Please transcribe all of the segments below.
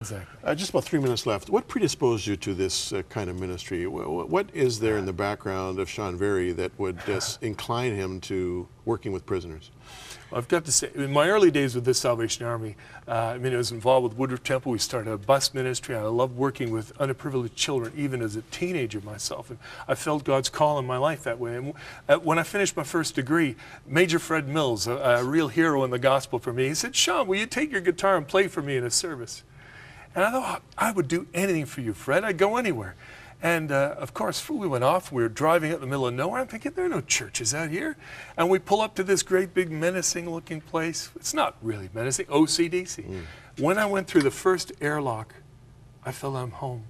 Exactly. Just about 3 minutes left. What predisposed you to this kind of ministry? What is there in the background of Shawn Verhey that would incline him to working with prisoners? I've got to say, in my early days with this Salvation Army, I was involved with Woodruff Temple. We started a bus ministry. I loved working with underprivileged children, even as a teenager myself. And I felt God's call in my life that way. And when I finished my first degree, Major Fred Mills, a real hero in the gospel for me, he said, "Shawn, will you take your guitar and play for me in a service?" And I thought, I would do anything for you, Fred. I'd go anywhere. And of course, we went off. We were driving out in the middle of nowhere. I'm thinking, there are no churches out here. And we pull up to this great big menacing-looking place. It's not really menacing, OCDC. When I went through the first airlock, I felt I'm home.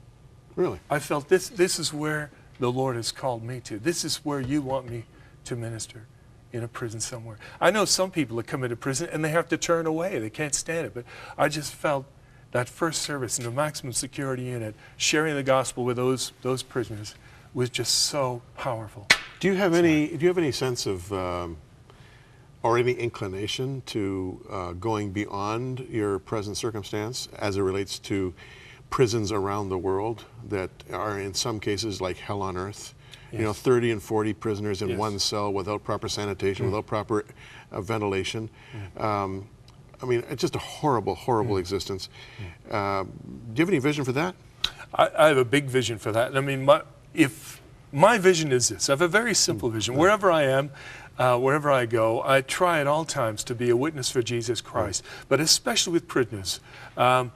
Really? I felt this is where the Lord has called me to. This is where you want me to minister, in a prison somewhere. I know some people that come into prison and they have to turn away. They can't stand it. But I just felt that first service in the maximum security unit, sharing the gospel with those prisoners, was just so powerful. Do you have any sense of or any inclination to going beyond your present circumstance as it relates to prisons around the world that are in some cases like hell on earth? Yes. You know, 30 and 40 prisoners in one cell without proper sanitation, without proper ventilation. It's just a horrible, horrible existence. Do you have any vision for that? I have a big vision for that. My vision is this. I have a very simple vision. Wherever I am, wherever I go, I try at all times to be a witness for Jesus Christ, but especially with prisoners. If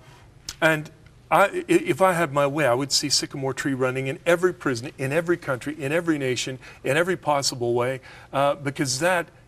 I had my way, I would see sycamore tree running in every prison, in every country, in every nation, in every possible way, because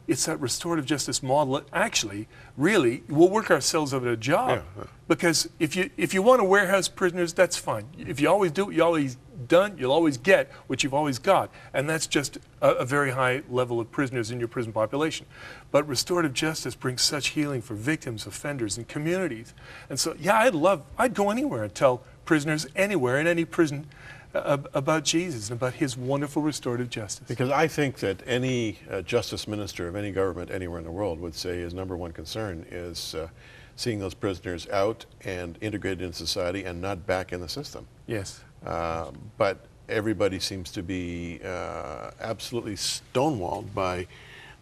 it's that restorative justice model that actually, really, we'll work ourselves out of a job. Because if you want to warehouse prisoners, that's fine. If you always do what you always done, you'll always get what you've always got. And that's just a very high level of prisoners in your prison population. But restorative justice brings such healing for victims, offenders, and communities. And so, yeah, I'd go anywhere and tell prisoners anywhere in any prison about Jesus and about his wonderful restorative justice. Because I think that any justice minister of any government anywhere in the world would say his #1 concern is seeing those prisoners out and integrated in society and not back in the system. Yes. But everybody seems to be absolutely stonewalled by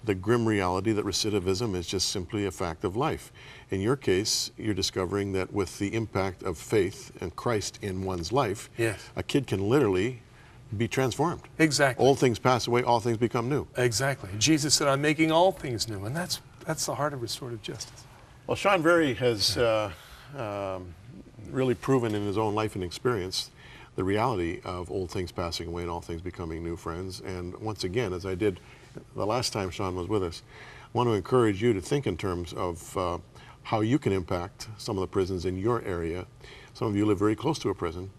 the grim reality that recidivism is just simply a fact of life. In your case, you're discovering that with the impact of faith and Christ in one's life, a kid can literally be transformed. Exactly. Old things pass away, all things become new. Exactly. Jesus said, "I'm making all things new," and that's the heart of restorative justice. Well, Shawn Verhey has really proven in his own life and experience the reality of old things passing away and all things becoming new, friends. And once again, as I did the last time Shawn was with us, I want to encourage you to think in terms of how you can impact some of the prisons in your area. Some of you live very close to a prison,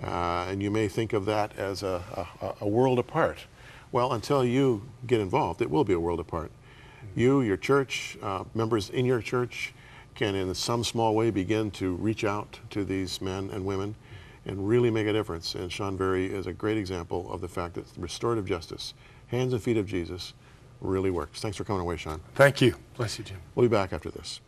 and you may think of that as a world apart. Well, until you get involved, it will be a world apart. You, your church, members in your church can in some small way begin to reach out to these men and women and really make a difference. And Shawn Verhey is a great example of the fact that restorative justice, hands and feet of Jesus, really works. Thanks for coming away, Shawn. Thank you. Bless you, Jim. We'll be back after this.